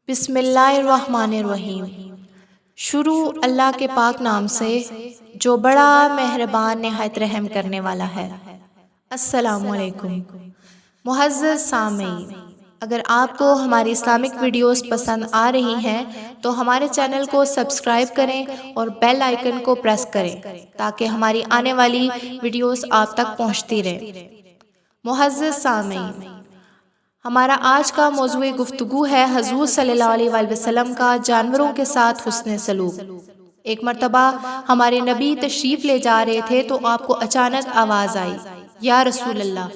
بسم اللہ الرحمن الرحیم۔ شروع اللہ کے پاک نام سے جو بڑا مہربان نہایت رحم کرنے والا ہے۔ السلام علیکم معزز سامعین، اگر آپ کو ہماری اسلامک ویڈیوز پسند آ رہی ہیں تو ہمارے چینل کو سبسکرائب کریں اور بیل آئیکن کو پریس کریں تاکہ ہماری آنے والی ویڈیوز آپ تک پہنچتی رہیں۔ معزز سامعین، ہمارا آج کا موضوع گفتگو ہے حضور صلی اللہ علیہ وآلہ وسلم کا جانوروں کے ساتھ حسن سلوک۔ ایک مرتبہ ہمارے نبی تشریف لے جا رہے تھے تو آپ کو اچانک آواز آئی، یا رسول اللہ۔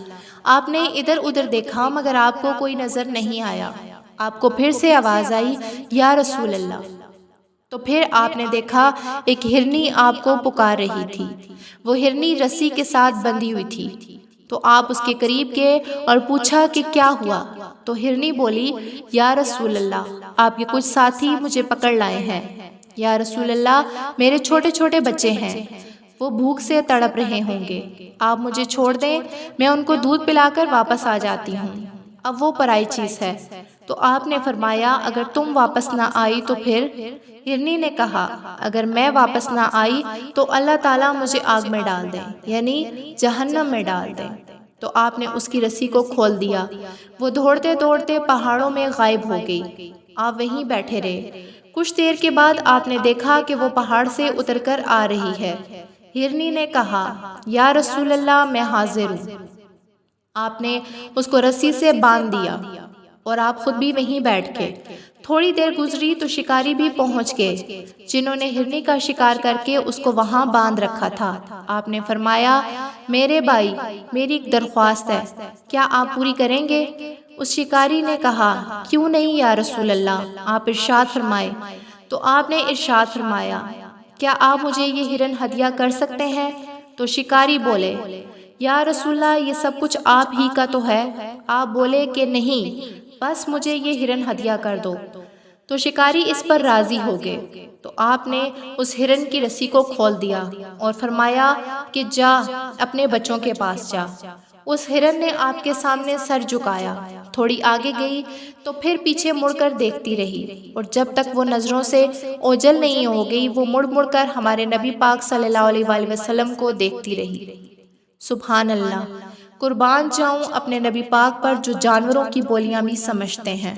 آپ نے ادھر ادھر دیکھا مگر آپ کو کوئی نظر نہیں آیا۔ آپ کو پھر سے آواز آئی، یا رسول اللہ۔ تو پھر آپ نے دیکھا ایک ہرنی آپ کو پکار رہی تھی۔ وہ ہرنی رسی کے ساتھ بندھی ہوئی تھی۔ تو آپ اس کے قریب گئے اور پوچھا کہ کیا ہوا؟ تو ہرنی بولی، یا رسول اللہ، آپ کے کچھ ساتھی مجھے پکڑ لائے ہیں۔ یا رسول اللہ، میرے چھوٹے چھوٹے بچے ہیں، وہ بھوک سے تڑپ رہے ہوں گے، آپ مجھے چھوڑ دیں، میں ان کو دودھ پلا کر واپس آ جاتی ہوں، اب وہ پرائی چیز ہے۔ تو آپ نے فرمایا اگر تم واپس نہ آئی تو پھر؟ ہرنی نے کہا اگر میں واپس نہ آئی تو اللہ تعالیٰ مجھے آگ میں ڈال دیں، یعنی جہنم میں ڈال دیں۔ تو آپ نے اس کی رسی کو کھول دیا، وہ دوڑتے دوڑتے پہاڑوں میں غائب ہو گئی۔ آپ وہیں بیٹھے رہے۔ کچھ دیر کے بعد آپ نے دیکھا کہ وہ پہاڑ سے اتر کر آ رہی ہے۔ ہرنی نے کہا، یا رسول اللہ، میں حاضر ہوں۔ آپ نے اس کو رسی سے باندھ دیا اور آپ خود بھی وہیں بیٹھ گئے۔ تھوڑی دیر گزری تو شکاری بھی پہنچ گئے جنہوں نے ہرنی کا شکار کر کے اس کو وہاں باندھ رکھا تھا۔ آپ نے فرمایا، میرے بھائی، میری ایک درخواست ہے، کیا آپ پوری کریں گے؟ اس شکاری نے کہا، کیوں نہیں یا رسول اللہ، آپ ارشاد فرمائے۔ تو آپ نے ارشاد فرمایا، کیا آپ مجھے یہ ہرن ہدیہ کر سکتے ہیں؟ تو شکاری بولے، یا رسول اللہ، یہ سب کچھ آپ ہی کا تو ہے۔ آپ بولے کہ نہیں، بس مجھے یہ ہرن ہدیہ کر دو۔ تو شکاری اس پر راضی ہو گئے۔ تو آپ نے اس ہرن کی رسی کو کھول دیا اور فرمایا کہ جا اپنے بچوں کے پاس جا۔ اس ہرن نے آپ کے سامنے سر جھکایا، تھوڑی آگے گئی تو پھر پیچھے مڑ کر دیکھتی رہی، اور جب تک وہ نظروں سے اوجھل نہیں ہو گئی وہ مڑ مڑ کر ہمارے نبی پاک صلی اللہ علیہ وآلہ وسلم کو دیکھتی رہی۔ سبحان اللہ، قربان جاؤں اپنے نبی پاک پر جو جانوروں کی بولیاں بھی سمجھتے ہیں۔